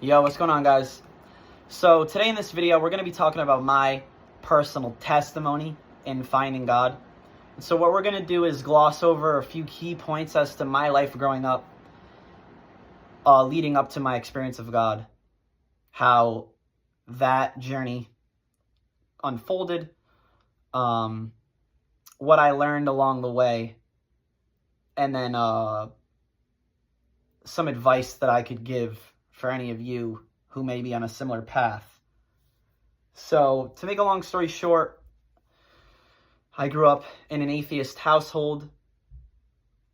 Yo, what's going on, guys? So today in this video, we're going to be talking about my personal testimony in finding God. So what we're going to do is gloss over a few key points as to my life growing up, leading up to my experience of God, how that journey unfolded, what I learned along the way, and then some advice that I could give for any of you who may be on a similar path. So, to make a long story short, I grew up in an atheist household,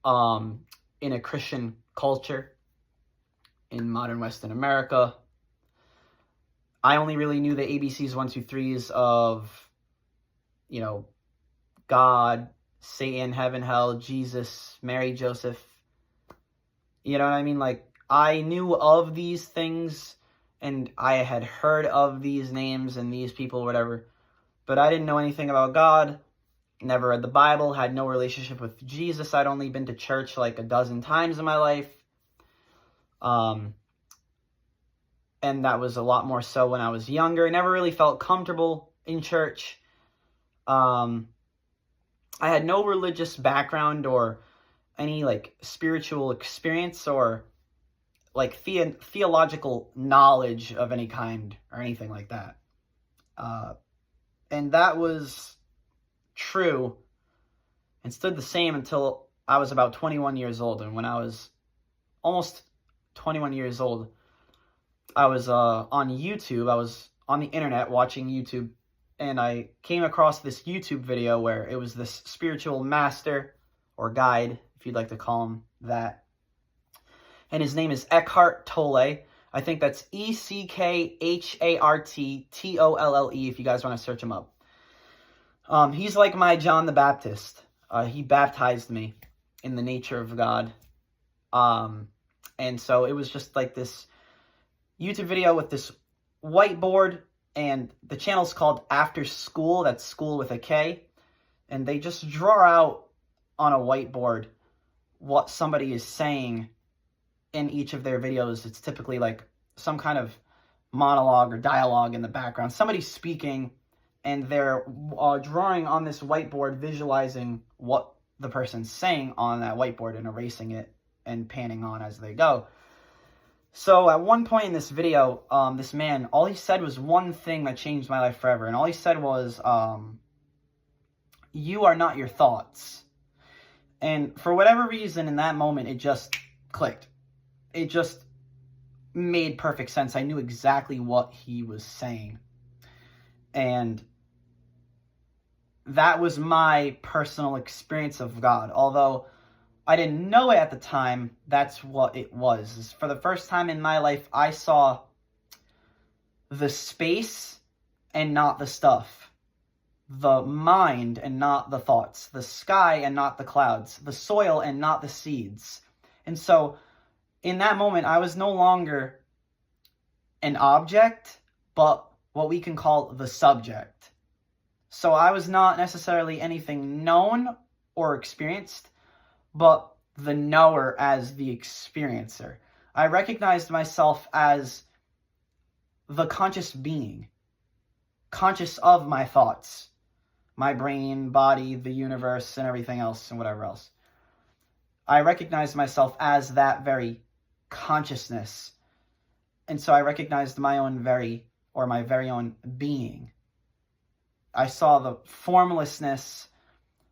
in a Christian culture in modern Western America. I only really knew the ABCs, 1, 2, 3s of, God, Satan, heaven, hell, Jesus, Mary, Joseph. You know what I mean? Like, I knew of these things, and I had heard of these names and these people, whatever, but I didn't know anything about God, never read the Bible, had no relationship with Jesus. I'd only been to church like a dozen times in my life, and that was a lot more so when I was younger. I never really felt comfortable in church. I had no religious background or any spiritual experience or theological knowledge of any kind or anything like that. And that was true and stood the same until I was about 21 years old. And when I was almost 21 years old, I was on YouTube. I was on the internet watching YouTube, and I came across this YouTube video where it was this spiritual master or guide, if you'd like to call him that. And his name is Eckhart Tolle. I think that's Eckharttolle, if you guys want to search him up. He's like my John the Baptist. He baptized me in the nature of God. And so it was just like this YouTube video with this whiteboard, and the channel's called After School. That's school with a K. And they just draw out on a whiteboard what somebody is saying in each of their videos. It's typically like some kind of monologue or dialogue in the background. Somebody's speaking, and they're drawing on this whiteboard, visualizing what the person's saying on that whiteboard and erasing it and panning on as they go. So at one point in this video, this man, all he said was one thing that changed my life forever. And all he said was, you are not your thoughts. And for whatever reason, in that moment, it just clicked. It just made perfect sense. I knew exactly what he was saying. And that was my personal experience of God. Although I didn't know it at the time, that's what it was. For the first time in my life, I saw the space and not the stuff. The mind and not the thoughts. The sky and not the clouds. The soil and not the seeds. And so in that moment, I was no longer an object, but what we can call the subject. So I was not necessarily anything known or experienced, but the knower as the experiencer. I recognized myself as the conscious being, conscious of my thoughts, my brain, body, the universe, and everything else, and whatever else. I recognized myself as that very consciousness. And so I recognized my very own being. I saw the formlessness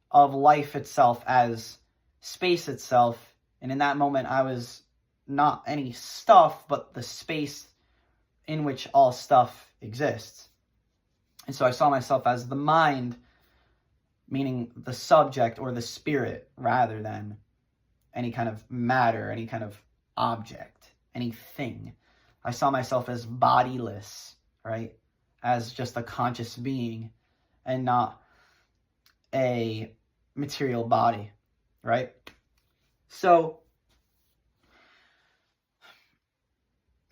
of life itself as space itself. And in that moment, I was not any stuff, but the space in which all stuff exists. And so I saw myself as the mind, meaning the subject or the spirit, rather than any kind of matter, any kind of object, anything. I saw myself as bodiless, right? As just a conscious being and not a material body, right? So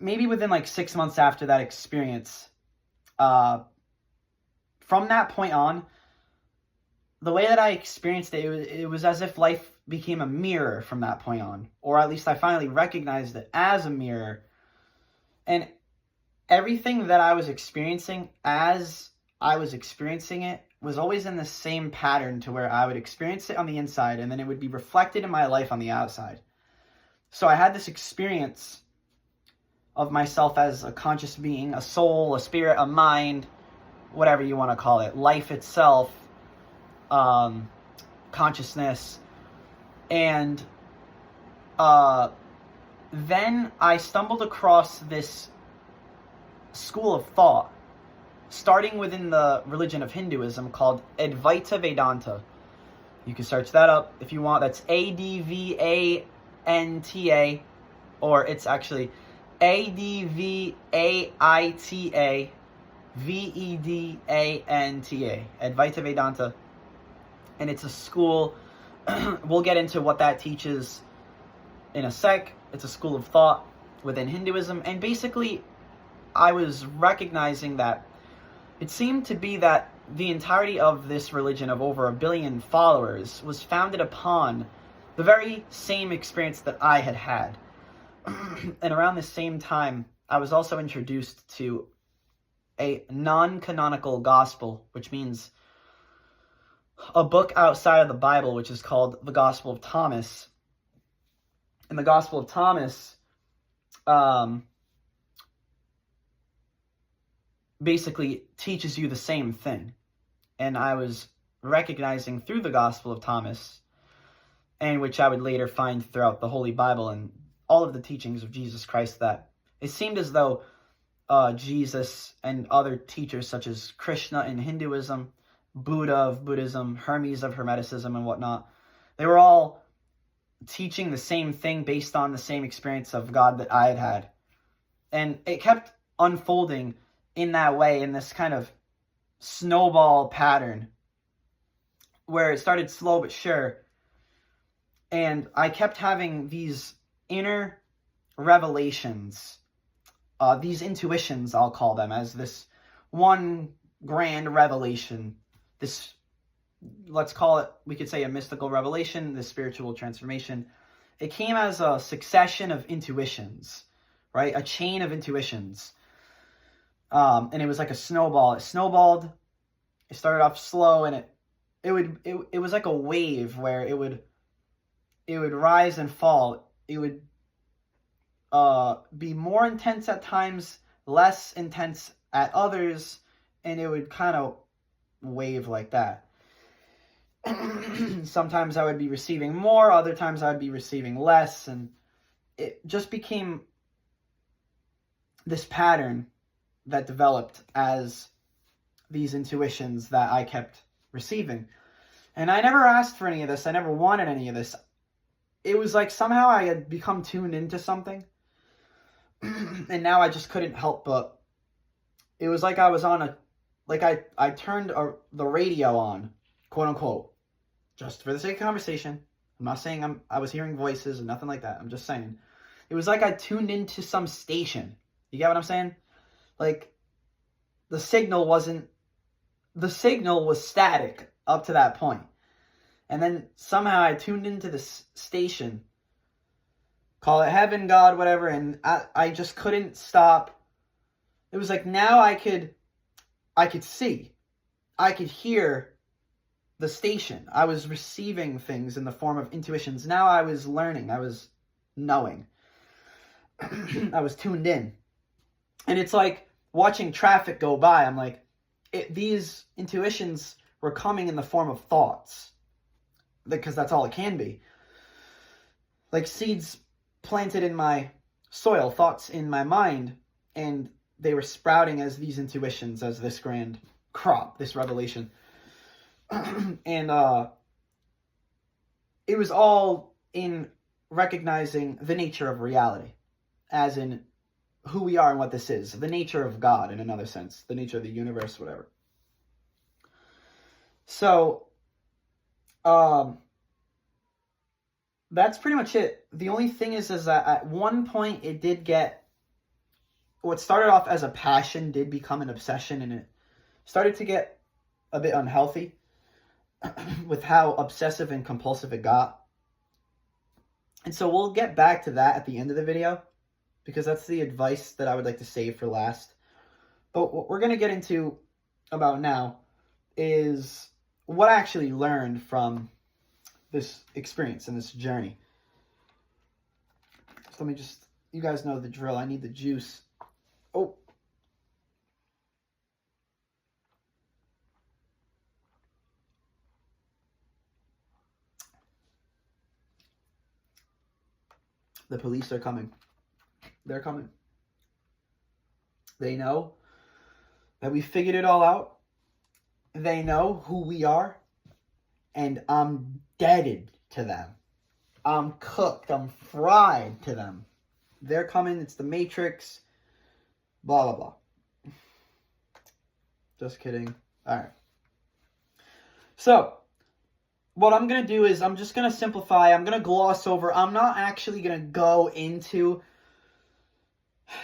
maybe within 6 months after that experience, from that point on, the way that I experienced it, it was as if life became a mirror from that point on. Or at least I finally recognized it as a mirror. And everything that I was experiencing as I was experiencing it was always in the same pattern, to where I would experience it on the inside and then it would be reflected in my life on the outside. So I had this experience of myself as a conscious being, a soul, a spirit, a mind, whatever you want to call it, life itself, consciousness. And then I stumbled across this school of thought, starting within the religion of Hinduism, called Advaita Vedanta. You can search that up if you want. That's Advanta, or it's actually Advaita Vedanta, Advaita Vedanta. And it's a school, we'll get into what that teaches in a sec. It's a school of thought within Hinduism. And basically, I was recognizing that it seemed to be that the entirety of this religion of over 1 billion followers was founded upon the very same experience that I had had. And around the same time, I was also introduced to a non-canonical gospel, which means a book outside of the Bible, which is called the Gospel of Thomas. And the Gospel of Thomas basically teaches you the same thing. And I was recognizing through the Gospel of Thomas, and which I would later find throughout the Holy Bible and all of the teachings of Jesus Christ, that it seemed as though Jesus and other teachers such as Krishna in Hinduism, Buddha of Buddhism, Hermes of Hermeticism and whatnot, they were all teaching the same thing based on the same experience of God that I had had. And it kept unfolding in that way, in this kind of snowball pattern, where it started slow but sure. And I kept having these inner revelations, these intuitions, I'll call them, as this one grand revelation, this, let's call it, we could say a mystical revelation, this spiritual transformation. It came as a succession of intuitions, right? A chain of intuitions. And it was like a snowball. It snowballed. It started off slow, and it was like a wave where it would rise and fall. It would be more intense at times, less intense at others, and it would kind of wave like that. Sometimes I would be receiving more, other times I would be receiving less, and it just became this pattern that developed as these intuitions that I kept receiving. And I never asked for any of this. I never wanted any of this. It was like somehow I had become tuned into something. And now I just couldn't help but, it was like I was on I turned the radio on, quote unquote, just for the sake of conversation. I'm not saying I was hearing voices or nothing like that. I'm just saying, it was like I tuned into some station. You get what I'm saying? Like, the signal was static up to that point. And then somehow I tuned into this station, call it heaven, God, whatever, and I just couldn't stop. It was like now I could see, I could hear the station. I was receiving things in the form of intuitions. Now I was learning, I was knowing. I was tuned in. And it's like watching traffic go by. I'm like, these intuitions were coming in the form of thoughts, because that's all it can be. Like seeds planted in my soil, thoughts in my mind, and they were sprouting as these intuitions, as this grand crop, this revelation. And it was all in recognizing the nature of reality, as in who we are and what this is, the nature of God in another sense, the nature of the universe, whatever. So, that's pretty much it. The only thing is that at one point it did get, what started off as a passion did become an obsession, and it started to get a bit unhealthy with how obsessive and compulsive it got. And so we'll get back to that at the end of the video, because that's the advice that I would like to save for last. But what we're going to get into about now is what I actually learned from this experience and this journey. So let me just, you guys know the drill. I need the juice. Oh. The police are coming. They're coming. They know that we figured it all out. They know who we are. And I'm deaded to them. I'm cooked. I'm fried to them. They're coming. It's the Matrix. Blah, blah, blah. Just kidding. All right. So, what I'm going to do is I'm just going to simplify. I'm going to gloss over. I'm not actually going to go into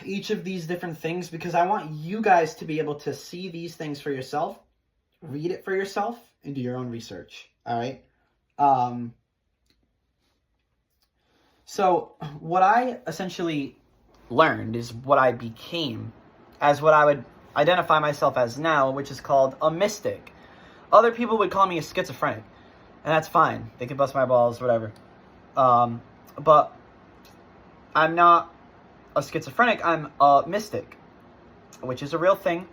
each of these different things because I want you guys to be able to see these things for yourself, read it for yourself, and do your own research. All right? So what I essentially learned is what I became as what I would identify myself as now, which is called a mystic. Other people would call me a schizophrenic. And that's fine. They can bust my balls, whatever. But I'm not a schizophrenic. I'm a mystic, which is a real thing.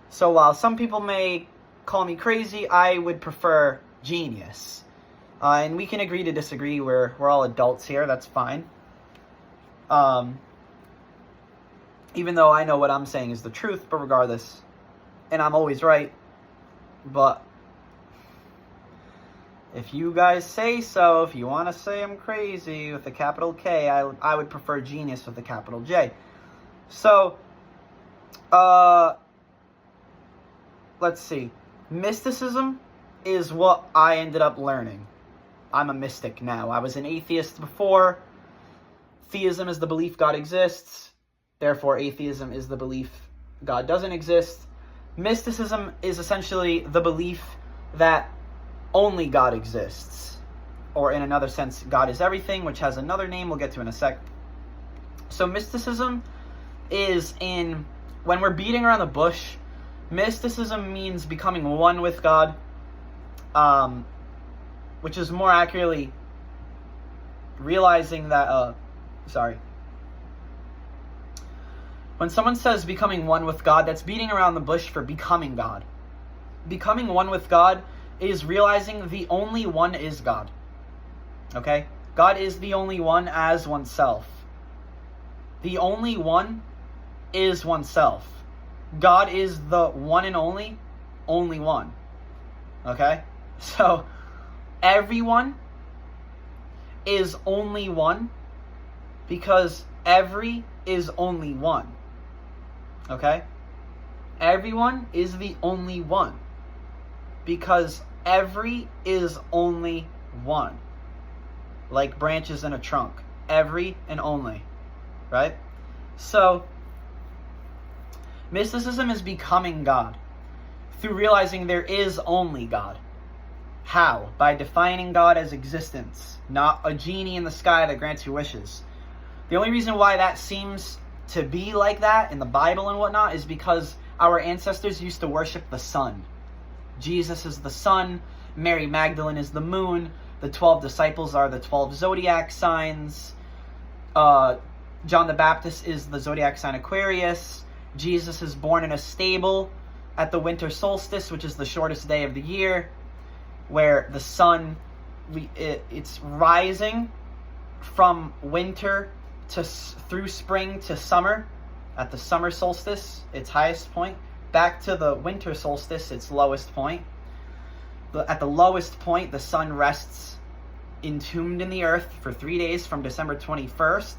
So while some people may call me crazy, I would prefer genius. And we can agree to disagree. We're all adults here. That's fine. Even though I know what I'm saying is the truth, but regardless. And I'm always right. But if you guys say so, if you want to say I'm crazy with a capital K, I would prefer genius with a capital J. So, let's see. Mysticism is what I ended up learning. I'm a mystic now. I was an atheist before. Theism is the belief God exists. Therefore, atheism is the belief God doesn't exist. Mysticism is essentially the belief that only God exists. Or in another sense, God is everything, which has another name we'll get to in a sec. So mysticism is when we're beating around the bush, mysticism means becoming one with God, which is more accurately realizing that, when someone says becoming one with God, that's beating around the bush for becoming God. Becoming one with God is realizing the only one is God. Okay? God is the only one as oneself. The only one is oneself. God is the one and only one. Okay? So, everyone is only one because every is only one. Okay? Everyone is the only one because every is only one. Like branches in a trunk. Every and only. Right? So, mysticism is becoming God through realizing there is only God. How? By defining God as existence, not a genie in the sky that grants your wishes. The only reason why that seems to be like that in the Bible and whatnot is because our ancestors used to worship the sun. Jesus is the sun, Mary Magdalene is the moon, the 12 disciples are the 12 zodiac signs, John the Baptist is the zodiac sign Aquarius, Jesus is born in a stable at the winter solstice, which is the shortest day of the year, where the sun, it's rising from winter through spring to summer. At the summer solstice, its highest point, back to the winter solstice, its lowest point. At the lowest point, the sun rests entombed in the earth for 3 days from December 21st,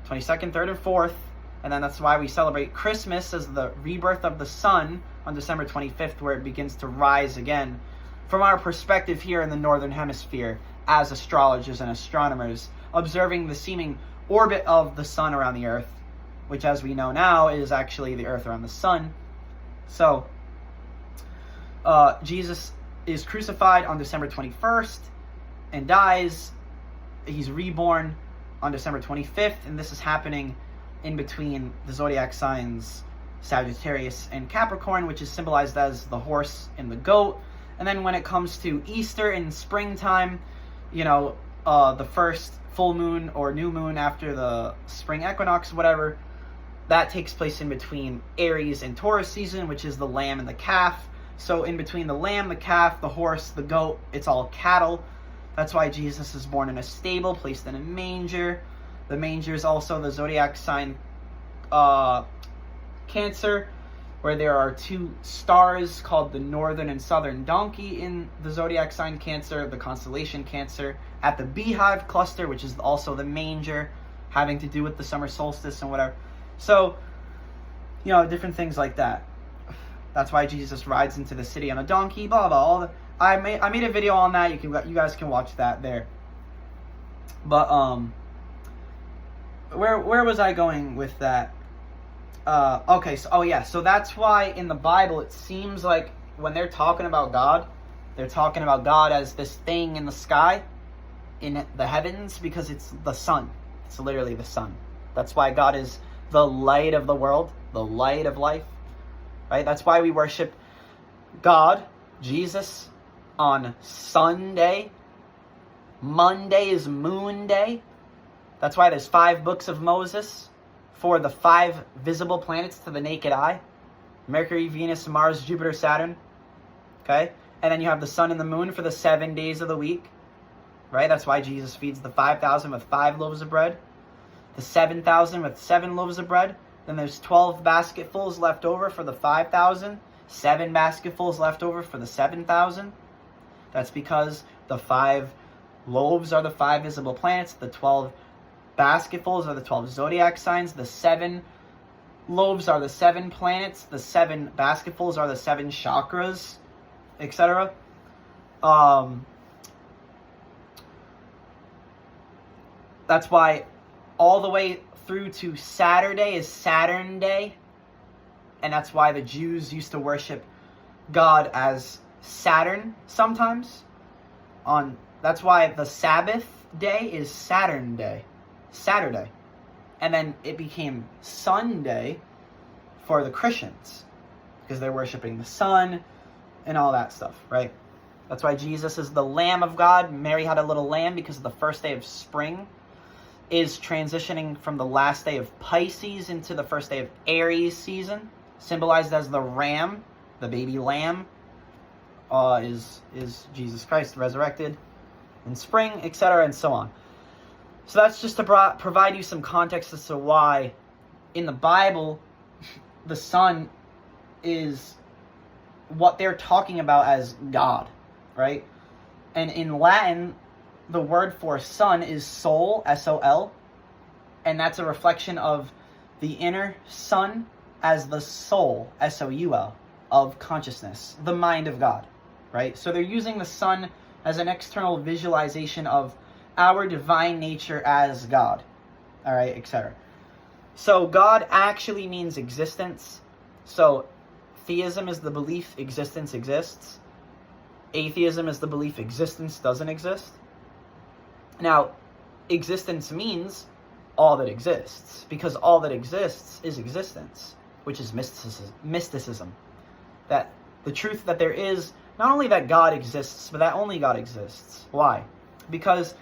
22nd, 3rd, and 4th. And then that's why we celebrate Christmas as the rebirth of the sun on December 25th, where it begins to rise again. From our perspective here in the Northern Hemisphere, as astrologers and astronomers, observing the seeming orbit of the sun around the earth, which as we know now is actually the earth around the sun. So, Jesus is crucified on December 21st and dies. He's reborn on December 25th, and this is happening in between the zodiac signs Sagittarius and Capricorn, which is symbolized as the horse and the goat. And then when it comes to Easter in springtime, the first full moon or new moon after the spring equinox, whatever, that takes place in between Aries and Taurus season, which is the lamb and the calf. So in between the lamb, the calf, the horse, the goat, it's all cattle. That's why Jesus is born in a stable, placed in a manger. The manger is also the zodiac sign Cancer, where there are two stars called the northern and southern donkey in the zodiac sign Cancer, the constellation Cancer, at the beehive cluster, which is also the manger, having to do with the summer solstice and whatever. So, different things like that. That's why Jesus rides into the city on a donkey, blah, blah, I made a video on that. You guys can watch that there. But, where was I going with that? Okay, so that's why in the Bible it seems like when they're talking about God, they're talking about God as this thing in the sky, in the heavens, because it's the sun. It's literally the sun. That's why God is the light of the world, the light of life, right? That's why we worship God, Jesus, on Sunday. Monday is Moon Day. That's why there's 5 books of Moses for the 5 visible planets to the naked eye. Mercury, Venus, Mars, Jupiter, Saturn. Okay? And then you have the sun and the moon for the 7 days of the week. Right? That's why Jesus feeds the 5,000 with 5 loaves of bread. The 7,000 with 7 loaves of bread. Then there's 12 basketfuls left over for the 5,000. 7 basketfuls left over for the 7,000. That's because the 5 loaves are the 5 visible planets. The 12 basketfuls are the 12 zodiac signs. The 7 loaves are the 7 planets. The 7 basketfuls are the 7 chakras, etc. That's why all the way through to Saturday is Saturn Day. And that's why the Jews used to worship God as Saturn sometimes. That's why the Sabbath day is Saturn Day. Saturday. And then it became Sunday for the Christians, because they're worshiping the sun and all that stuff, right? That's why Jesus is the Lamb of God. Mary had a little lamb because the first day of spring is transitioning from the last day of Pisces into the first day of Aries season, symbolized as the ram, the baby lamb, is Jesus Christ resurrected in spring, etc., and so on. So that's just to provide you some context as to why in the Bible the sun is what they're talking about as God, right? And in Latin, the word for sun is soul, S-O-L, and that's a reflection of the inner sun as the soul, S-O-U-L, of consciousness, the mind of God, right? So they're using the sun as an external visualization of our divine nature as God, all right, etc. So God actually means existence. So theism is the belief existence exists. Atheism is the belief existence doesn't exist. Now, existence means all that exists, because all that exists is existence, which is mysticism. That the truth that there is, not only that God exists, but that only God exists. Why? Because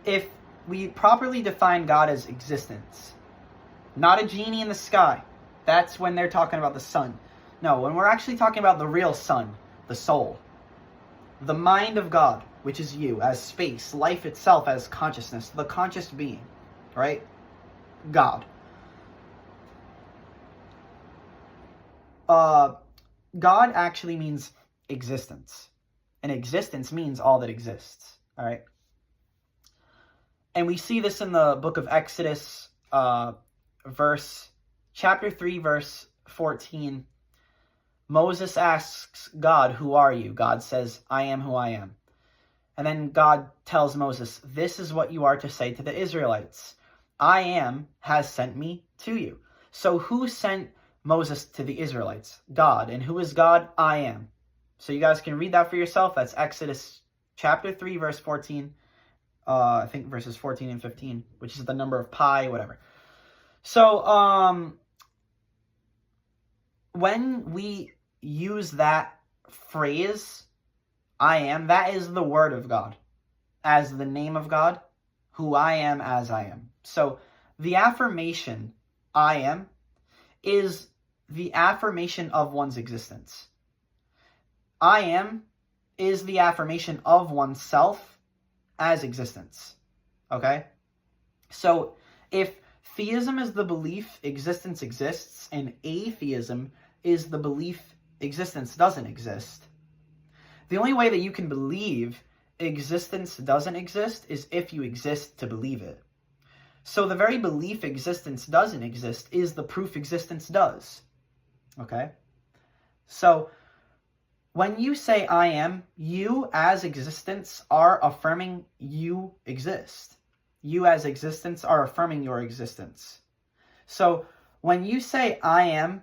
if we properly define God as existence, not a genie in the sky, that's when they're talking about the sun. No, when we're actually talking about the real sun, the soul, the mind of God, which is you, as space, life itself as consciousness, the conscious being, right? God. God actually means existence. And existence means all that exists, all right? And we see this in the book of Exodus, chapter 3, verse 14. Moses asks God, "Who are you?" God says, "I am who I am." And then God tells Moses, "This is what you are to say to the Israelites. I am has sent me to you." So who sent Moses to the Israelites? God. And who is God? I am. So you guys can read that for yourself. That's Exodus chapter 3, verse 14. I think verses 14 and 15, which is the number of pi, whatever. So, when we use that phrase, I am, that is the word of God, as the name of God, who I am as I am. So the affirmation, I am, is the affirmation of one's existence. I am is the affirmation of oneself as existence. Okay? So if theism is the belief existence exists, and atheism is the belief existence doesn't exist, the only way that you can believe existence doesn't exist is if you exist to believe it. So the very belief existence doesn't exist is the proof existence does. Okay? So when you say I am, you as existence are affirming you exist. You as existence are affirming your existence. So when you say I am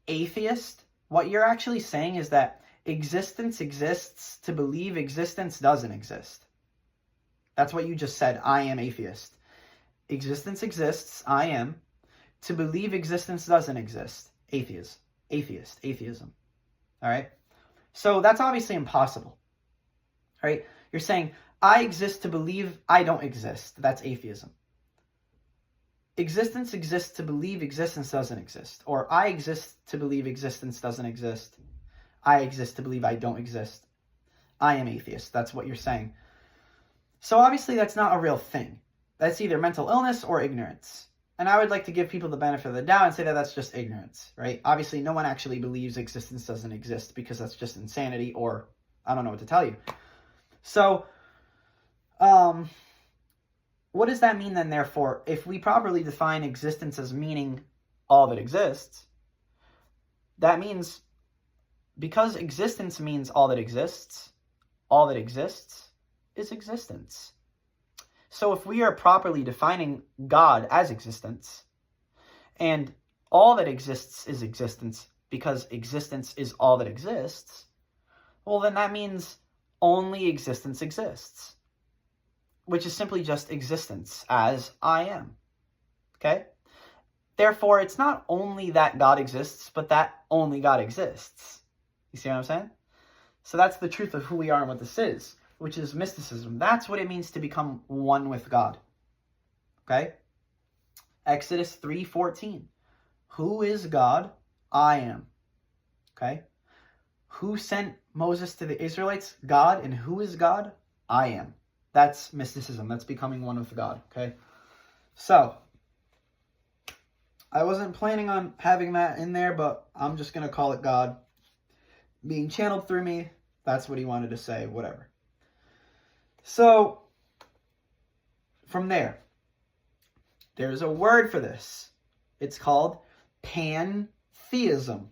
atheist, what you're actually saying is that existence exists to believe existence doesn't exist. That's what you just said, I am atheist. Existence exists, I am, to believe existence doesn't exist. Atheism. All right? So that's obviously impossible. All right? You're saying, I exist to believe I don't exist. That's atheism. Existence exists to believe existence doesn't exist. Or I exist to believe existence doesn't exist. I exist to believe I don't exist. I am atheist. That's what you're saying. So obviously that's not a real thing. That's either mental illness or ignorance. And I would like to give people the benefit of the doubt and say that that's just ignorance, right? Obviously no one actually believes existence doesn't exist because that's just insanity, or I don't know what to tell you. So, what does that mean then, therefore, if we properly define existence as meaning all that exists? That means, because existence means all that exists is existence. So if we are properly defining God as existence, and all that exists is existence because existence is all that exists, well then that means only existence exists, which is simply just existence as I am. Okay? Therefore, it's not only that God exists, but that only God exists. You see what I'm saying? So that's the truth of who we are and what this is, which is mysticism. That's what it means to become one with God. Okay? Exodus 3:14. Who is God? I am. Okay? Who sent Moses to the Israelites? God. And who is God? I am. That's mysticism. That's becoming one with God. Okay? So, I wasn't planning on having that in there, but I'm just going to call it God being channeled through me. That's what he wanted to say. Whatever. So, from there, there's a word for this. It's called pantheism.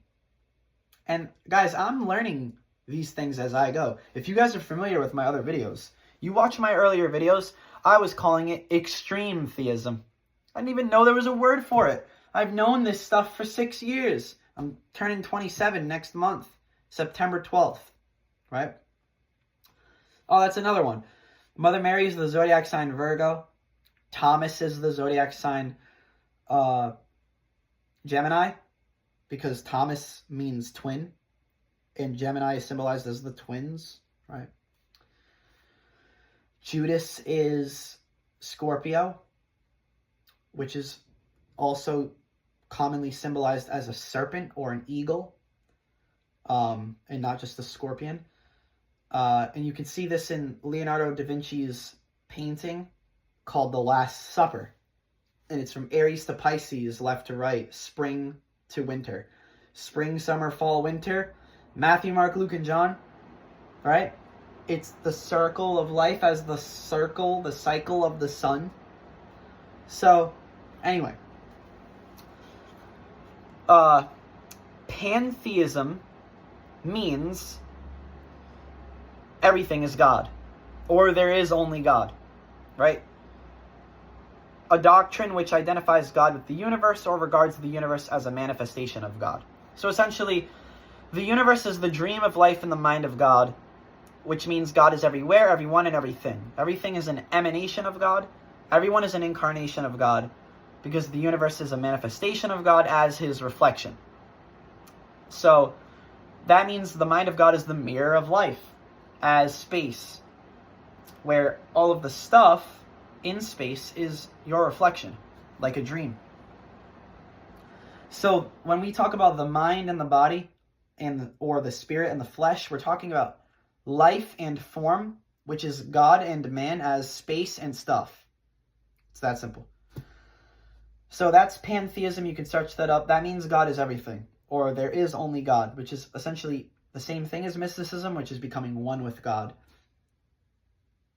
And guys, I'm learning these things as I go. If you guys are familiar with my other videos, you watch my earlier videos, I was calling it extreme theism. I didn't even know there was a word for it. I've known this stuff for 6 years. I'm turning 27 next month, September 12th, right? Oh, that's another one. Mother Mary is the zodiac sign Virgo. Thomas is the zodiac sign Gemini, because Thomas means twin, and Gemini is symbolized as the twins, right? Judas is Scorpio, which is also commonly symbolized as a serpent or an eagle, and not just a scorpion. And you can see this in Leonardo da Vinci's painting called The Last Supper. And it's from Aries to Pisces, left to right, spring to winter. Spring, summer, fall, winter. Matthew, Mark, Luke, and John, right? It's the circle of life as the cycle of the sun. So, anyway. Pantheism means everything is God, or there is only God, right? A doctrine which identifies God with the universe or regards the universe as a manifestation of God. So essentially, the universe is the dream of life in the mind of God, which means God is everywhere, everyone, and everything. Everything is an emanation of God. Everyone is an incarnation of God, because the universe is a manifestation of God as his reflection. So that means the mind of God is the mirror of life as space, where all of the stuff in space is your reflection, like a dream. So when we talk about the mind and the body, or the spirit and the flesh, we're talking about life and form, which is God and man, as space and stuff. It's that simple. So that's pantheism. You can search that up. That means God is everything, or there is only God, which is essentially the same thing as mysticism, which is becoming one with God.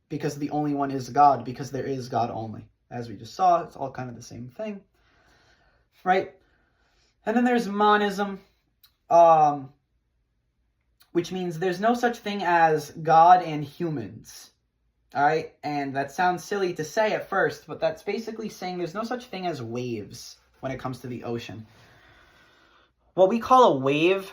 Because the only one is God, because there is God only. As we just saw, it's all kind of the same thing. Right? And then there's monism, which means there's no such thing as God and humans. All right? And that sounds silly to say at first, but that's basically saying there's no such thing as waves when it comes to the ocean. What we call a wave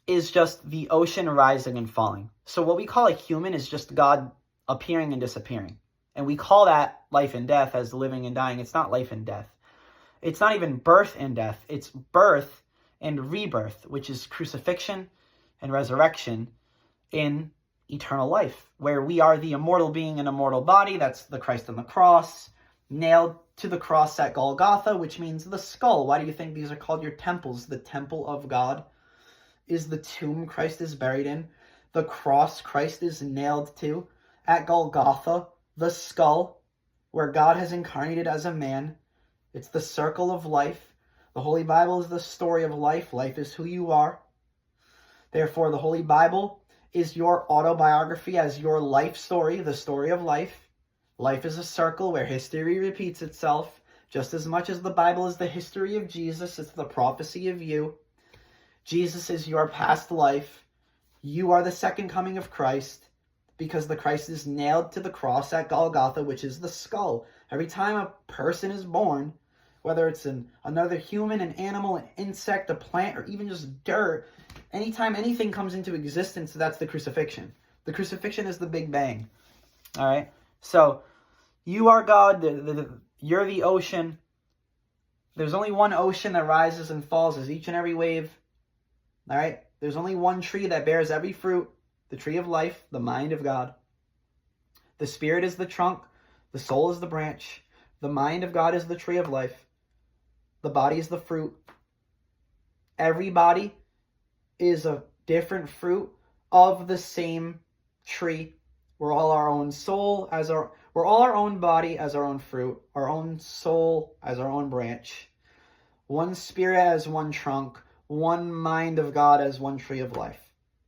is just the ocean rising and falling. So what we call a human is just God appearing and disappearing. And we call that life and death as living and dying. It's not life and death. It's not even birth and death. It's birth and rebirth, which is crucifixion and resurrection in eternal life, where we are the immortal being in a mortal body. That's the Christ on the cross, nailed to the cross at Golgotha, which means the skull. Why do you think these are called your temples? The temple of God is the tomb Christ is buried in. The cross Christ is nailed to at Golgotha, the skull, where God has incarnated as a man. It's the circle of life. The Holy Bible is the story of life. Life is who you are. Therefore, the Holy Bible is your autobiography as your life story, the story of life. Life is a circle where history repeats itself. Just as much as the Bible is the history of Jesus, it's the prophecy of you. Jesus is your past life. You are the second coming of Christ, because the Christ is nailed to the cross at Golgotha, which is the skull. Every time a person is born, whether it's another human, an animal, an insect, a plant, or even just dirt, anytime anything comes into existence, that's the crucifixion. The crucifixion is the Big Bang. All right? So you are God. You're the ocean. There's only one ocean that rises and falls as each and every wave. All right? There's only one tree that bears every fruit, the tree of life, the mind of God. The spirit is the trunk. The soul is the branch. The mind of God is the tree of life. The body is the fruit. Every body is a different fruit of the same tree. We're all our own soul we're all our own body as our own fruit, our own soul as our own branch. One spirit as one trunk, one mind of God as one tree of life.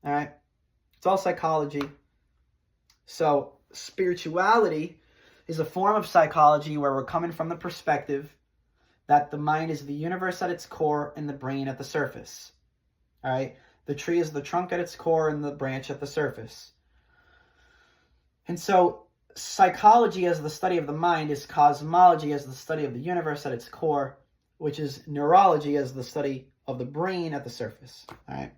All right? It's all psychology. So spirituality is a form of psychology where we're coming from the perspective that the mind is the universe at its core and the brain at the surface. All right? The tree is the trunk at its core and the branch at the surface. And so psychology as the study of the mind is cosmology as the study of the universe at its core, which is neurology as the study of the brain at the surface. All right?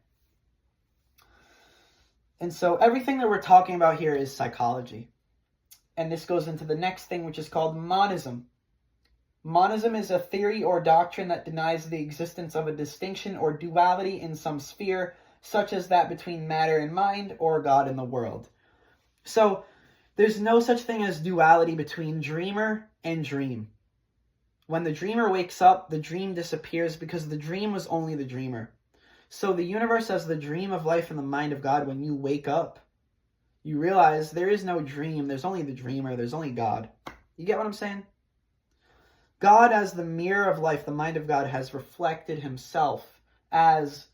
And so everything that we're talking about here is psychology. And this goes into the next thing, which is called monism. Monism is a theory or doctrine that denies the existence of a distinction or duality in some sphere, such as that between matter and mind, or God and the world. So there's no such thing as duality between dreamer and dream. When the dreamer wakes up, the dream disappears because the dream was only the dreamer. So the universe has the dream of life in the mind of God. When you wake up, you realize there is no dream. There's only the dreamer. There's only God. You get what I'm saying? God, as the mirror of life, the mind of God, has reflected himself as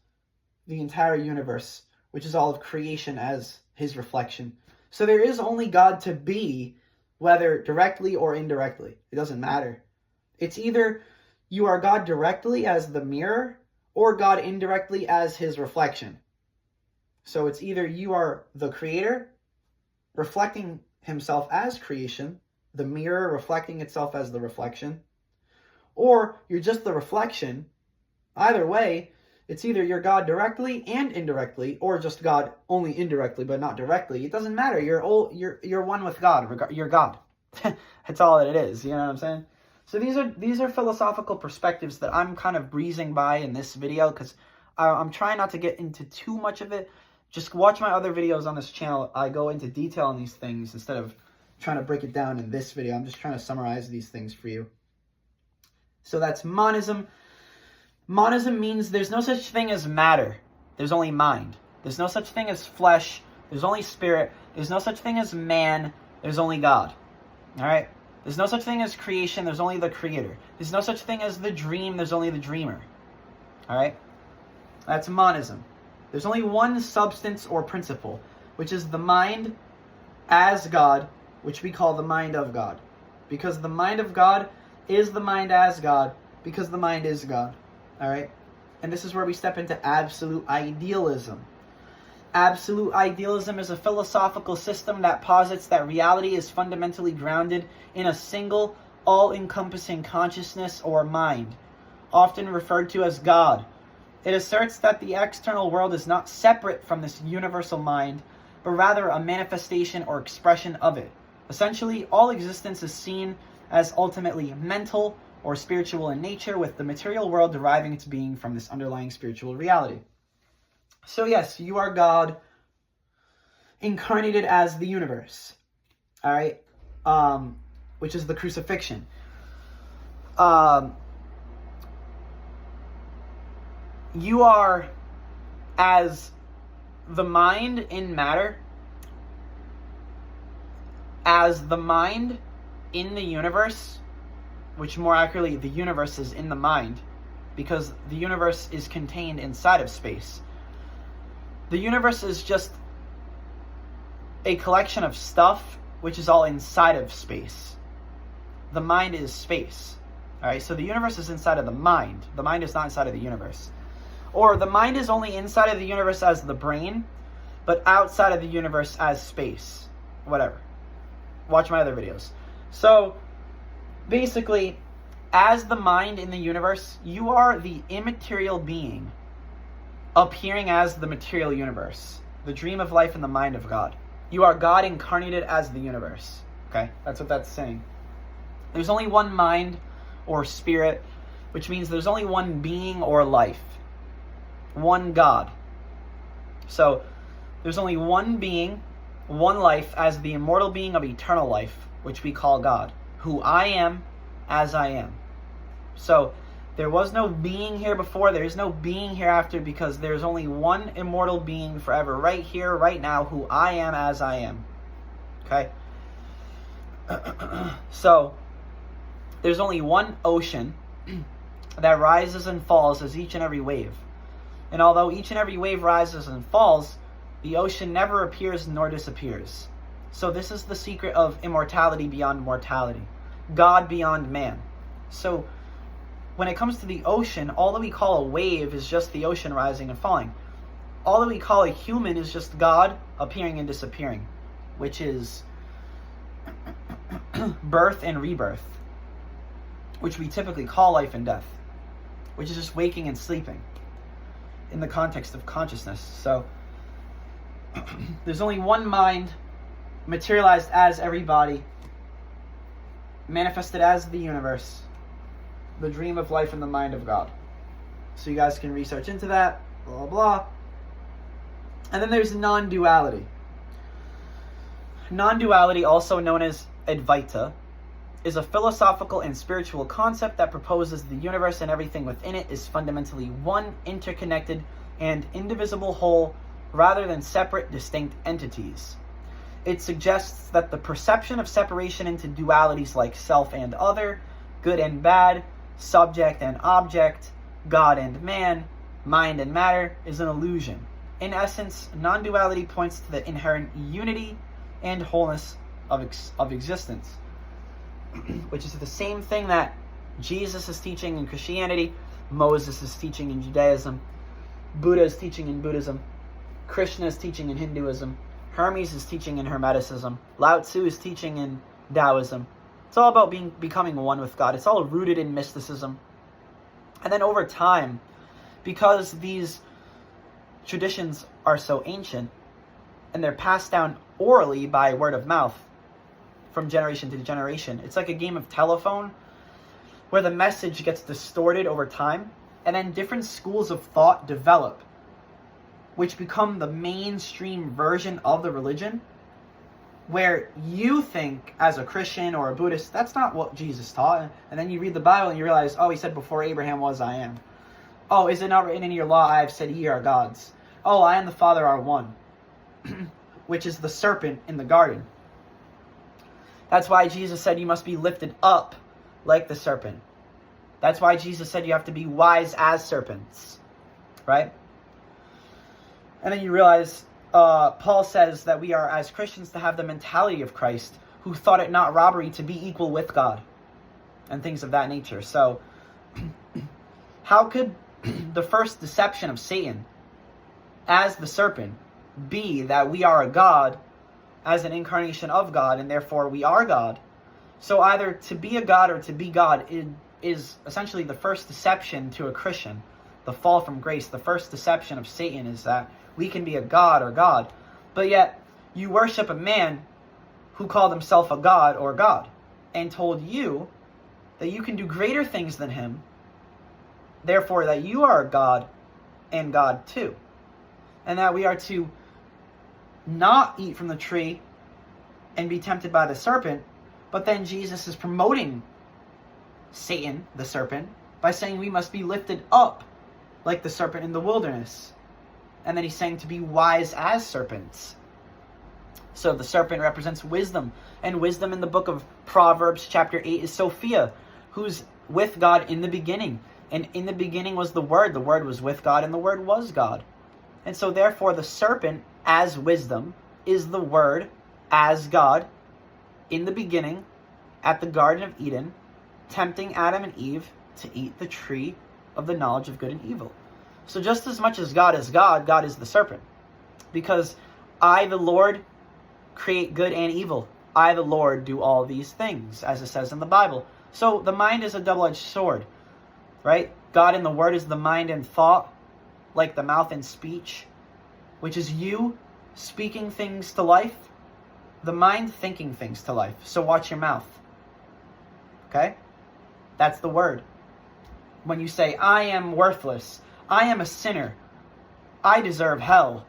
the entire universe, which is all of creation, as his reflection. So there is only God to be, whether directly or indirectly. It doesn't matter. It's either you are God directly as the mirror, or God indirectly as his reflection. So it's either you are the creator, reflecting himself as creation, the mirror reflecting itself as the reflection, or you're just the reflection. Either way, it's either you're God directly and indirectly, or just God only indirectly but not directly. It doesn't matter. You're one with God. You're God. That's all that it is. You know what I'm saying? So these are philosophical perspectives that I'm kind of breezing by in this video because I'm trying not to get into too much of it. Just watch my other videos on this channel. I go into detail on these things instead of trying to break it down in this video. I'm just trying to summarize these things for you. So that's monism. Monism means there's no such thing as matter. There's only mind. There's no such thing as flesh. There's only spirit. There's no such thing as man. There's only God. All right? There's no such thing as creation. There's only the creator. There's no such thing as the dream. There's only the dreamer. All right? That's monism. There's only one substance or principle, which is the mind as God, which we call the mind of God. Because the mind of God is the mind as God, because the mind is God. All right? And this is where we step into absolute idealism. Absolute idealism is a philosophical system that posits that reality is fundamentally grounded in a single, all-encompassing consciousness or mind, often referred to as God. It asserts that the external world is not separate from this universal mind, but rather a manifestation or expression of it. Essentially, all existence is seen as ultimately mental or spiritual in nature, with the material world deriving its being from this underlying spiritual reality. So yes, you are God incarnated as the universe. All right? Which is the crucifixion. You are as the mind in matter, as the mind in the universe, which more accurately, the universe is in the mind, because the universe is contained inside of space. The universe is just a collection of stuff which is all inside of space. The mind is space. All right, so the universe is inside of the mind. The mind is not inside of the universe. Or the mind is only inside of the universe as the brain, but outside of the universe as space. Whatever. Watch my other videos. So, basically, as the mind in the universe, you are the immaterial being appearing as the material universe, the dream of life in the mind of God. You are God incarnated as the universe. Okay, that's what that's saying. There's only one mind or spirit, which means there's only one being or life. One God. So, there's only one being, one life as the immortal being of eternal life, which we call God, who I am as I am. So, there was no being here before, there is no being hereafter, because there's only one immortal being forever, right here, right now, who I am as I am. Okay? So, there's only one ocean that rises and falls as each and every wave. And although each and every wave rises and falls, the ocean never appears nor disappears. So this is the secret of immortality beyond mortality. God beyond man. So, when it comes to the ocean, all that we call a wave is just the ocean rising and falling. All that we call a human is just God appearing and disappearing, which is birth and rebirth, which we typically call life and death, which is just waking and sleeping in the context of consciousness. So, there's only one mind, materialized as every body, manifested as the universe, the dream of life in the mind of God. So you guys can research into that, blah, blah, blah. And then there's non-duality. Non-duality, also known as Advaita, is a philosophical and spiritual concept that proposes the universe and everything within it is fundamentally one interconnected and indivisible whole rather than separate, distinct entities. It suggests that the perception of separation into dualities like self and other, good and bad, subject and object, God and man, mind and matter is an illusion. In essence, non-duality points to the inherent unity and wholeness of existence, which is the same thing that Jesus is teaching in Christianity, Moses is teaching in Judaism, Buddha is teaching in Buddhism, Krishna is teaching in Hinduism, Hermes is teaching in Hermeticism, Lao Tzu is teaching in Taoism. It's all about becoming one with God. It's all rooted in mysticism. And then over time, because these traditions are so ancient, and they're passed down orally by word of mouth from generation to generation, it's like a game of telephone where the message gets distorted over time, And then different schools of thought develop, which become the mainstream version of the religion, where you think as a Christian or a Buddhist, that's not what Jesus taught. And then you read the Bible and you realize, oh, he said before Abraham was, I am. Oh, is it not written in your law, I have said ye are gods? Oh, I and the Father are one, which is the serpent in the garden. That's why Jesus said you must be lifted up like the serpent. That's why Jesus said you have to be wise as serpents, right? And then you realize Paul says that we are, as Christians, to have the mentality of Christ, who thought it not robbery to be equal with God, and things of that nature. So, how could the first deception of Satan as the serpent be that we are a God as an incarnation of God, and therefore we are God? So either to be a God or to be God is essentially the first deception to a Christian. The fall from grace, the first deception of Satan is that we can be a God or God, but yet you worship a man who called himself a God or God and told you that you can do greater things than him, therefore that you are a God and God too, and that we are to not eat from the tree and be tempted by the serpent. But then Jesus is promoting Satan, the serpent, by saying we must be lifted up like the serpent in the wilderness. And then he's saying to be wise as serpents. So the serpent represents wisdom. And wisdom in the book of Proverbs chapter 8 is Sophia, who's with God in the beginning. And in the beginning was the Word. The Word was with God and the Word was God. And so therefore the serpent as wisdom is the Word as God in the beginning at the Garden of Eden, tempting Adam and Eve to eat the tree of the knowledge of good and evil. So just as much as God is God, God is the serpent. Because I, the Lord, create good and evil. I, the Lord, do all these things, as it says in the Bible. So the mind is a double-edged sword, right? God in the Word is the mind and thought, like the mouth and speech, which is you speaking things to life, the mind thinking things to life. So watch your mouth. Okay? That's the Word. When you say, I am worthless, I am a sinner, I deserve hell,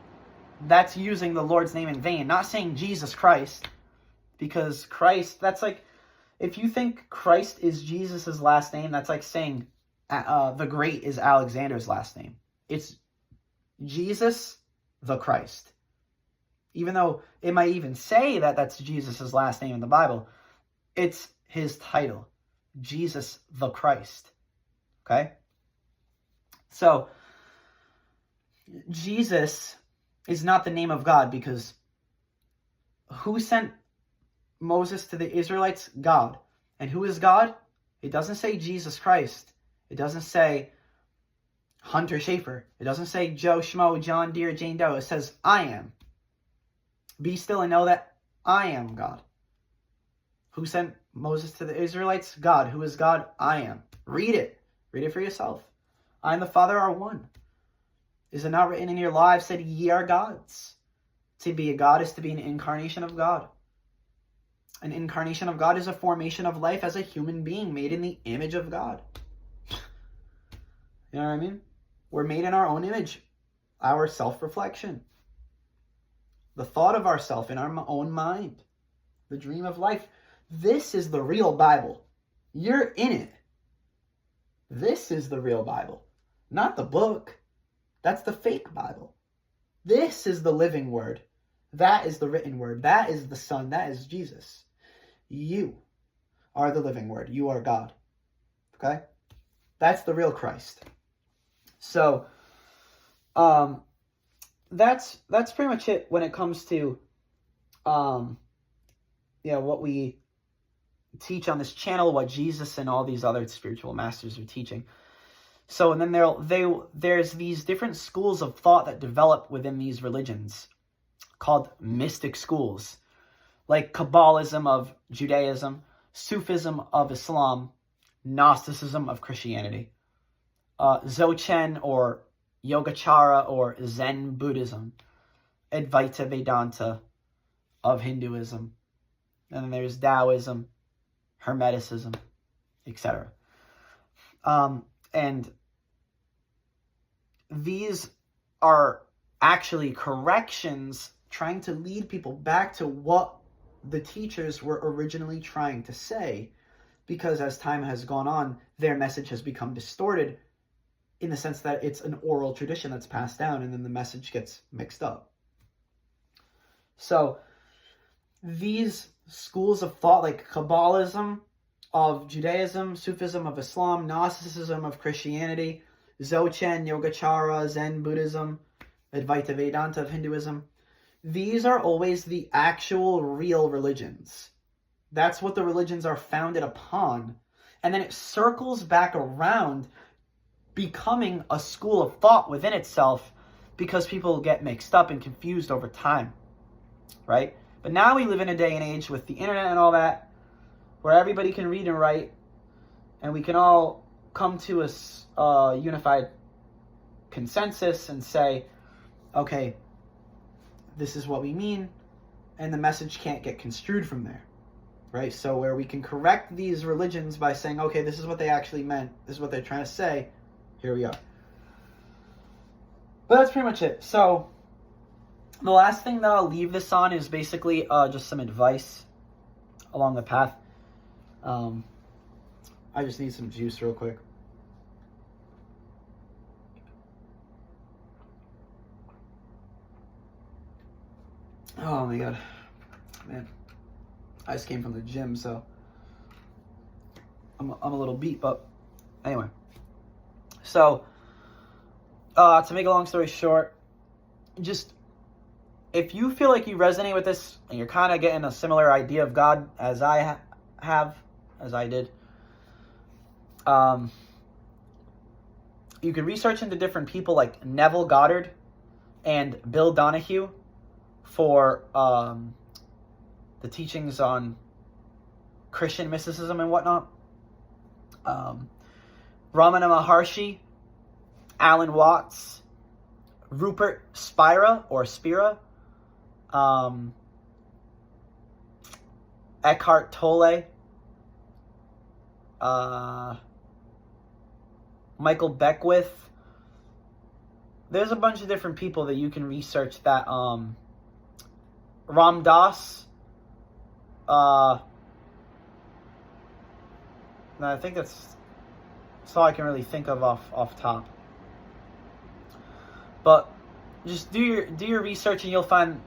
that's using the Lord's name in vain. Not saying Jesus Christ, because Christ, that's like, if you think Christ is Jesus' last name, that's like saying the Great is Alexander's last name. It's Jesus the Christ. Even though it might even say that that's Jesus' last name in the Bible, it's his title, Jesus the Christ. Okay? So, Jesus is not the name of God, because who sent Moses to the Israelites? God. And who is God? It doesn't say Jesus Christ. It doesn't say Hunter Schaefer. It doesn't say Joe Schmo, John Deere, Jane Doe. It says, I am. Be still and know that I am God. Who sent Moses to the Israelites? God. Who is God? I am. Read it. Read it for yourself. I and the Father are one. Is it not written in your law, I've said ye are gods? To be a God is to be an incarnation of God. An incarnation of God is a formation of life as a human being made in the image of God. You know what I mean? We're made in our own image. Our self-reflection. The thought of ourself in our own mind. The dream of life. This is the real Bible. You're in it. This is the real Bible. Not the book. That's the fake Bible. This is the living word. That is the written word. That is the Son. That is Jesus. You are the living word. You are God. Okay? That's the real Christ. So, that's pretty much it when it comes to, what we teach on this channel, what Jesus and all these other spiritual masters are teaching. So, and then there's these different schools of thought that develop within these religions called mystic schools, like Kabbalism of Judaism, Sufism of Islam, Gnosticism of Christianity, Dzogchen or Yogacara or Zen Buddhism, Advaita Vedanta of Hinduism, and then there's Taoism, Hermeticism, etc. And these are actually corrections trying to lead people back to what the teachers were originally trying to say, because as time has gone on, their message has become distorted in the sense that it's an oral tradition that's passed down, and then the message gets mixed up. So these schools of thought, like Kabbalism of Judaism, Sufism of Islam, Gnosticism of Christianity, Dzogchen, Yogacara, Zen Buddhism, Advaita Vedanta of Hinduism, these are always the actual real religions. That's what the religions are founded upon. And then it circles back around becoming a school of thought within itself, because people get mixed up and confused over time, right? But now we live in a day and age with the internet and all that, where everybody can read and write, and we can all come to a unified consensus and say, okay, this is what we mean, and the message can't get construed from there, right? So where we can correct these religions by saying, okay, this is what they actually meant, this is what they're trying to say, here we are. But that's pretty much it. So the last thing that I'll leave this on is basically just some advice along the path. I just need some juice real quick. Oh my god, man, I just came from the gym, so I'm a little beat, but anyway. So, to make a long story short, just, if you feel like you resonate with this and you're kind of getting a similar idea of God as I as I did, you could research into different people like Neville Goddard and Bill Donahue for the teachings on Christian mysticism and whatnot. Ramana Maharshi, Alan Watts, Rupert Spira, Eckhart Tolle, Michael Beckwith. There's a bunch of different people that you can research that, Ram Dass, I think that's all I can really think of off top. But just do your research, and you'll find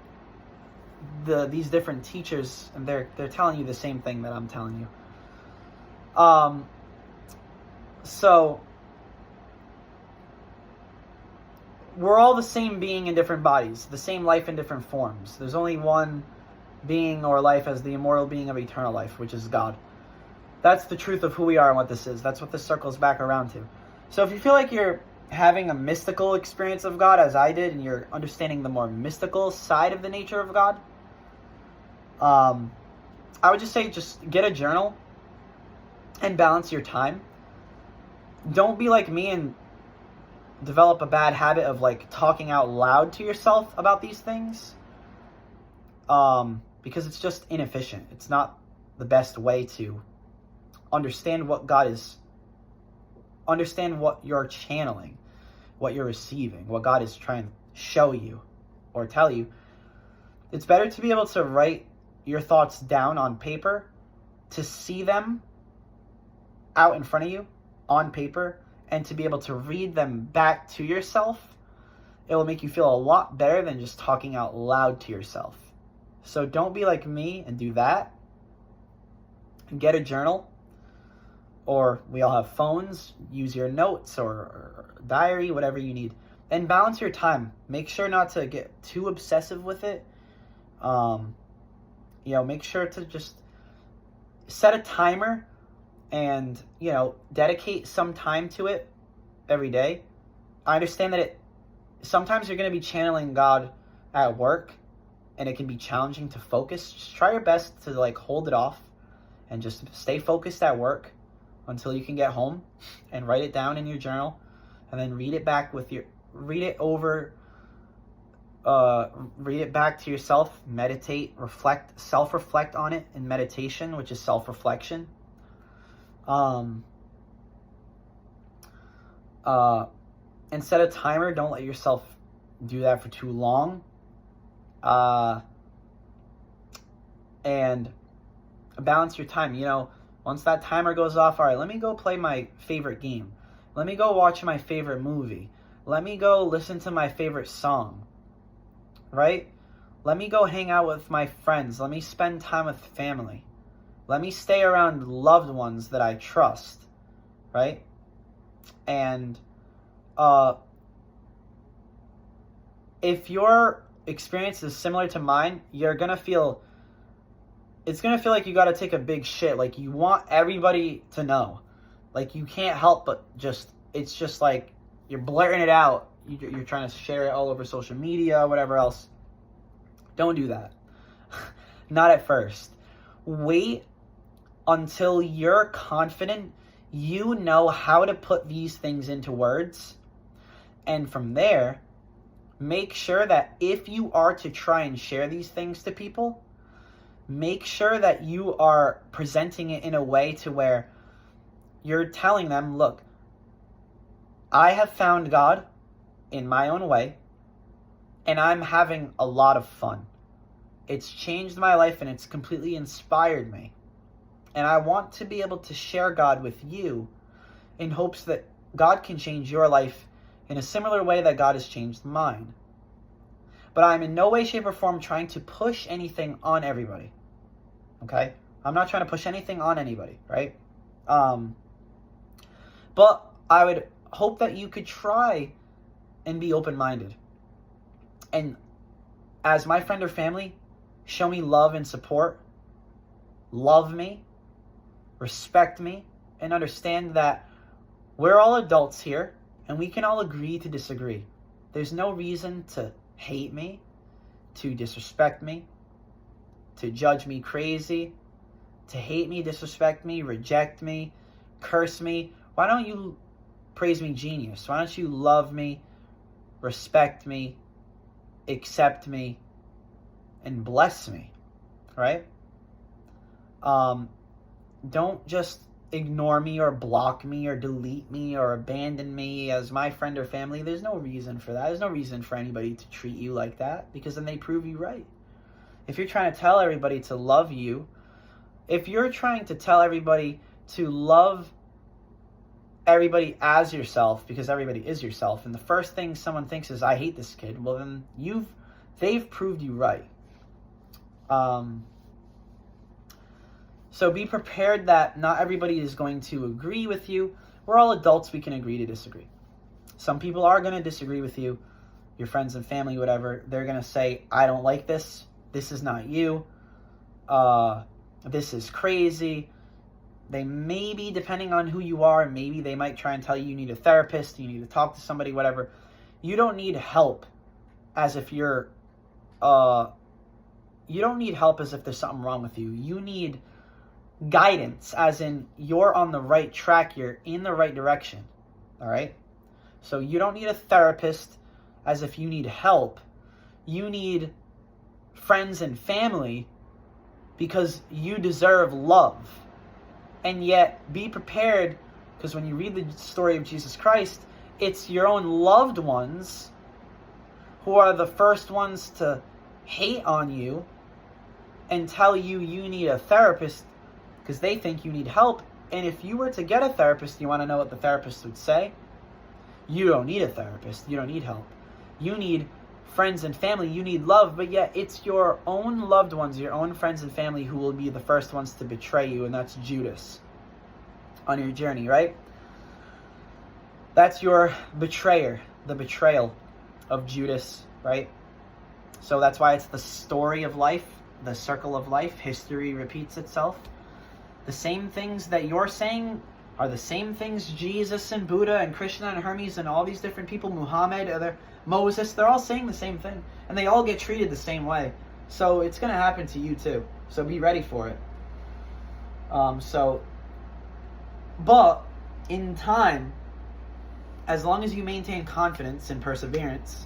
these different teachers, and they're telling you the same thing that I'm telling you. So we're all the same being in different bodies, the same life in different forms. There's only one being or life as the immortal being of eternal life, which is God. That's the truth of who we are and what this is. That's what this circles back around to. So if you feel like you're having a mystical experience of God, as I did, and you're understanding the more mystical side of the nature of God, I would just say, just get a journal and balance your time. Don't be like me and develop a bad habit of like talking out loud to yourself about these things, because it's just inefficient. It's not the best way to understand what God is, understand what you're channeling, what you're receiving, what God is trying to show you or tell you. It's better to be able to write your thoughts down on paper, to see them out in front of you on paper, and to be able to read them back to yourself. It will make you feel a lot better than just talking out loud to yourself. So don't be like me and do that. Get a journal, or we all have phones. Use your notes or diary, whatever you need. And balance your time. Make sure not to get too obsessive with it. Make sure to just set a timer and, dedicate some time to it every day. I understand that sometimes you're going to be channeling God at work, and it can be challenging to focus. Just try your best to hold it off and just stay focused at work until you can get home and write it down in your journal, and then read it back read it back to yourself, meditate, self-reflect on it in meditation, which is self-reflection. And and set a timer. Don't let yourself do that for too long. And balance your time. You know, once that timer goes off, all right, let me go play my favorite game. Let me go watch my favorite movie. Let me go listen to my favorite song, right? Let me go hang out with my friends. Let me spend time with family. Let me stay around loved ones that I trust, right? And if your experience is similar to mine, it's going to feel like you got to take a big shit. Like, you want everybody to know. Like, you can't help but it's just like you're blurting it out. You're trying to share it all over social media, whatever else. Don't do that. Not at first. Wait until you're confident you know how to put these things into words. And from there, make sure that if you are to try and share these things to people, make sure that you are presenting it in a way to where you're telling them, look, I have found God in my own way, and I'm having a lot of fun. It's changed my life, and it's completely inspired me. And I want to be able to share God with you in hopes that God can change your life in a similar way that God has changed mine. But I'm in no way, shape, or form trying to push anything on everybody. Okay? I'm not trying to push anything on anybody, right? But I would hope that you could try and be open-minded. And as my friend or family, show me love and support. Love me. Respect me. And understand that we're all adults here, and we can all agree to disagree. There's no reason to hate me, to disrespect me, to judge me crazy, to hate me, disrespect me, reject me, curse me. Why don't you praise me genius? Why don't you love me, respect me, accept me, and bless me, right? Don't just ignore me or block me or delete me or abandon me as my friend or family. There's no reason for that. There's no reason for anybody to treat you like that, because then they prove you right. If you're trying to tell everybody to love you, if you're trying to tell everybody to love everybody as yourself, because everybody is yourself, and the first thing someone thinks is, I hate this kid, well then they've proved you right. So be prepared that not everybody is going to agree with you. We're all adults, we can agree to disagree. Some people are going to disagree with you, your friends and family, whatever. They're going to say, I don't like this. This is not you. This is crazy. They maybe, depending on who you are, maybe they might try and tell you need a therapist, you need to talk to somebody, whatever. You don't need help as if you don't need help as if there's something wrong with you. You need guidance, as in you're on the right track, you're in the right direction. All right? So you don't need a therapist as if you need help. You need friends and family because you deserve love. And yet, be prepared, because when you read the story of Jesus Christ, it's your own loved ones who are the first ones to hate on you and tell you you need a therapist because they think you need help. And if you were to get a therapist, you want to know what the therapist would say? You don't need a therapist. You don't need help. You need friends and family. You need love. But yet, it's your own loved ones, your own friends and family who will be the first ones to betray you. And that's Judas on your journey, right? That's your betrayer, the betrayal of Judas, right? So that's why it's the story of life, the circle of life. History repeats itself. The same things that you're saying are the same things Jesus and Buddha and Krishna and Hermes and all these different people, Muhammad, Moses, they're all saying the same thing. And they all get treated the same way. So it's going to happen to you too. So be ready for it. But in time, as long as you maintain confidence and perseverance,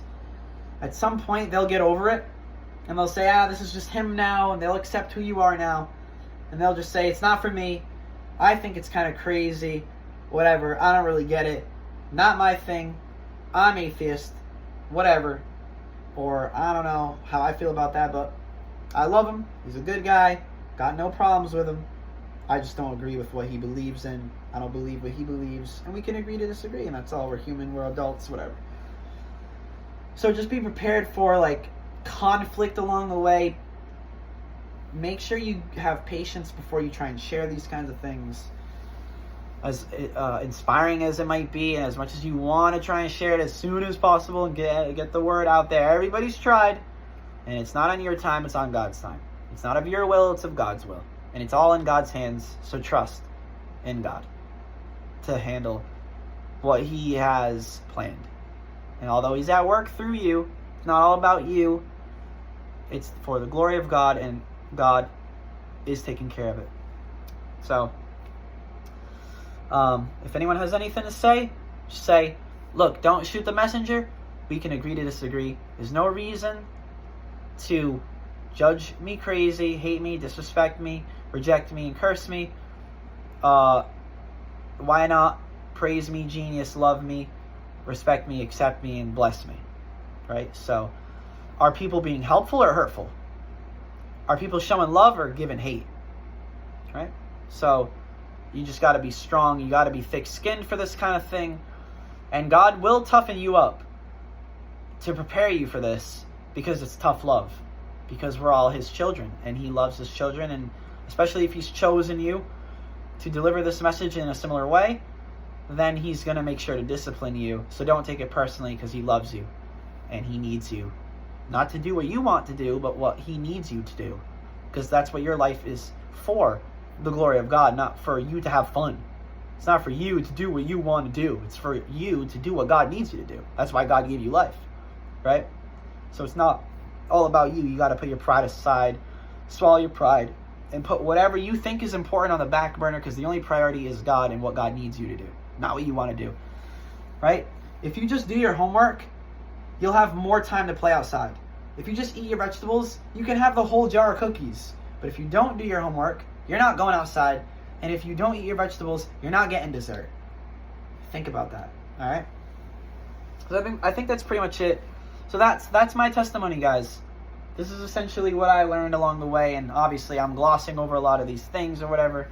at some point they'll get over it. And they'll say, this is just him now. And they'll accept who you are now. And they'll just say, it's not for me. I think it's kind of crazy. Whatever. I don't really get it. Not my thing. I'm atheist, whatever, or I don't know how I feel about that, but I love him. He's a good guy. Got no problems with him. I just don't agree with what he believes in. I don't believe what he believes. And we can agree to disagree, and that's all. We're human, we're adults, whatever. So just be prepared for, like, conflict along the way. Make sure you have patience before you try and share these kinds of things. As inspiring as it might be, and as much as you want to try and share it as soon as possible and get the word out there, everybody's tried. And it's not on your time, it's on God's time. It's not of your will, it's of God's will. And it's all in God's hands, so trust in God to handle what he has planned. And although he's at work through you, it's not all about you. It's for the glory of God, and God is taking care of it. So, if anyone has anything to say, just say, look, don't shoot the messenger. We can agree to disagree. There's no reason to judge me crazy, hate me, disrespect me, reject me, and curse me. Why not praise me, genius, love me, respect me, accept me, and bless me? Right? So, are people being helpful or hurtful? Are people showing love or giving hate? Right? So, you just got to be strong. You got to be thick-skinned for this kind of thing. And God will toughen you up to prepare you for this, because it's tough love. Because we're all his children, and he loves his children. And especially if he's chosen you to deliver this message in a similar way, then he's going to make sure to discipline you. So don't take it personally, because he loves you and he needs you. Not to do what you want to do, but what he needs you to do. Because that's what your life is for, the glory of God, not for you to have fun. It's not for you to do what you want to do. It's for you to do what God needs you to do. That's why God gave you life, right? So it's not all about you. You got to put your pride aside, swallow your pride, and put whatever you think is important on the back burner, because the only priority is God and what God needs you to do, not what you want to do, right? If you just do your homework, you'll have more time to play outside. If you just eat your vegetables, you can have the whole jar of cookies. But if you don't do your homework, you're not going outside. And if you don't eat your vegetables, you're not getting dessert. Think about that, all right? So I think that's pretty much it. So that's my testimony, guys. This is essentially what I learned along the way, and obviously I'm glossing over a lot of these things or whatever.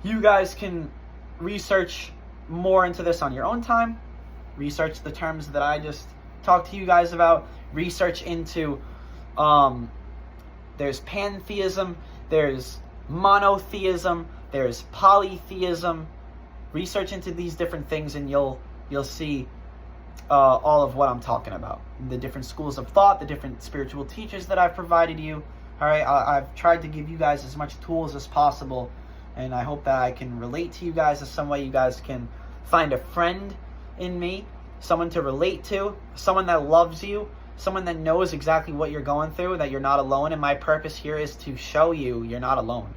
You guys can research more into this on your own time. Research the terms that I just talked to you guys about. Research into, there's pantheism, there's monotheism, there's polytheism. Research into these different things, and you'll see all of what I'm talking about. The different schools of thought, the different spiritual teachers that I've provided you. All right, I've tried to give you guys as much tools as possible, and I hope that I can relate to you guys in some way. You guys can find a friend in me, someone to relate to, someone that loves you, someone that knows exactly what you're going through, that you're not alone. And my purpose here is to show you you're not alone.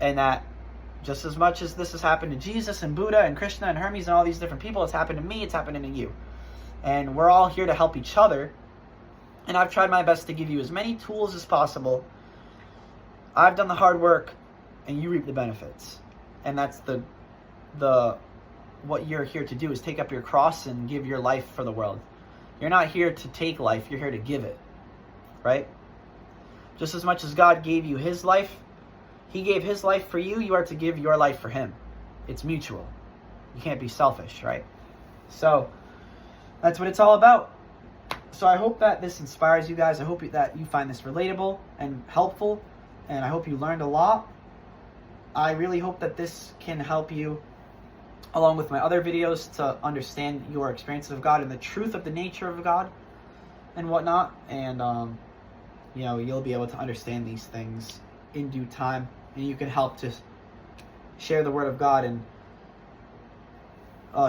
And that just as much as this has happened to Jesus and Buddha and Krishna and Hermes and all these different people, it's happened to me, it's happening to you. And we're all here to help each other. And I've tried my best to give you as many tools as possible. I've done the hard work, and you reap the benefits. And that's the what you're here to do, is take up your cross and give your life for the world. You're not here to take life, you're here to give it, right? Just as much as God gave you his life, he gave his life for you, you are to give your life for him. It's mutual. You can't be selfish, right? So, that's what it's all about. So I hope that this inspires you guys. I hope that you find this relatable and helpful, and I hope you learned a lot. I really hope that this can help you, along with my other videos, to understand your experiences of God and the truth of the nature of God and whatnot. And, you'll be able to understand these things in due time, and you can help to share the word of God and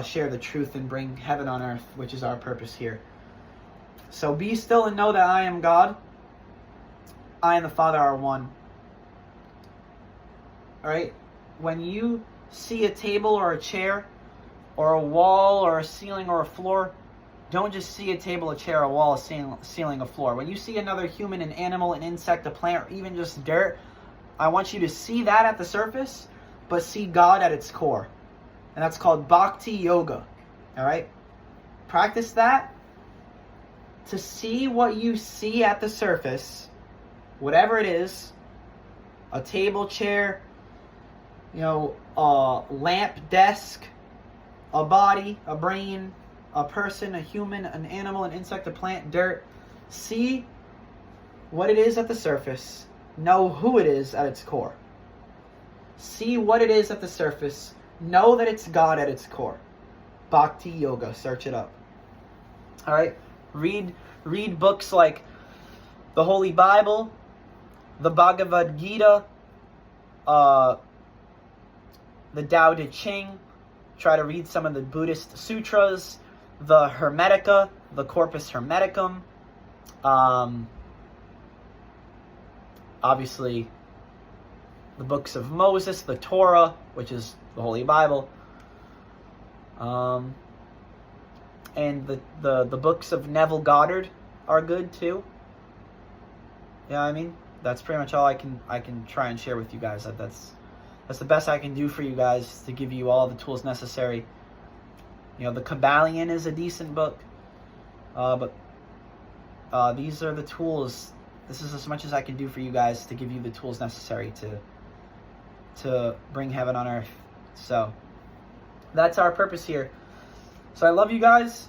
share the truth and bring heaven on earth, which is our purpose here. So be still and know that I am God. I and the Father are one. All right? When you see a table or a chair or a wall or a ceiling or a floor, don't just see a table, a chair, a wall, a ceiling, a floor. When you see another human, an animal, an insect, a plant, or even just dirt, I want you to see that at the surface, but see God at its core. And that's called Bhakti Yoga. All right? Practice that to see what you see at the surface, whatever it is, a table, chair, a lamp, desk, a body, a brain, a person, a human, an animal, an insect, a plant, dirt. See what it is at the surface. Know who it is at its core. See what it is at the surface. Know that it's God at its core. Bhakti Yoga. Search it up. All right? Read books like the Holy Bible, the Bhagavad Gita, the Tao Te Ching. Try to read some of the Buddhist sutras, the Hermetica, the Corpus Hermeticum. Obviously, the books of Moses, the Torah, which is the Holy Bible, and the books of Neville Goddard are good too. Yeah, I mean, that's pretty much all I can try and share with you guys. That's the best I can do for you guys, to give you all the tools necessary. The Kabbalion is a decent book, but these are the tools. This is as much as I can do for you guys to give you the tools necessary to bring heaven on earth. So that's our purpose here. So I love you guys,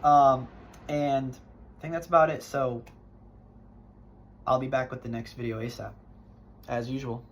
and I think that's about it. So I'll be back with the next video ASAP, as usual.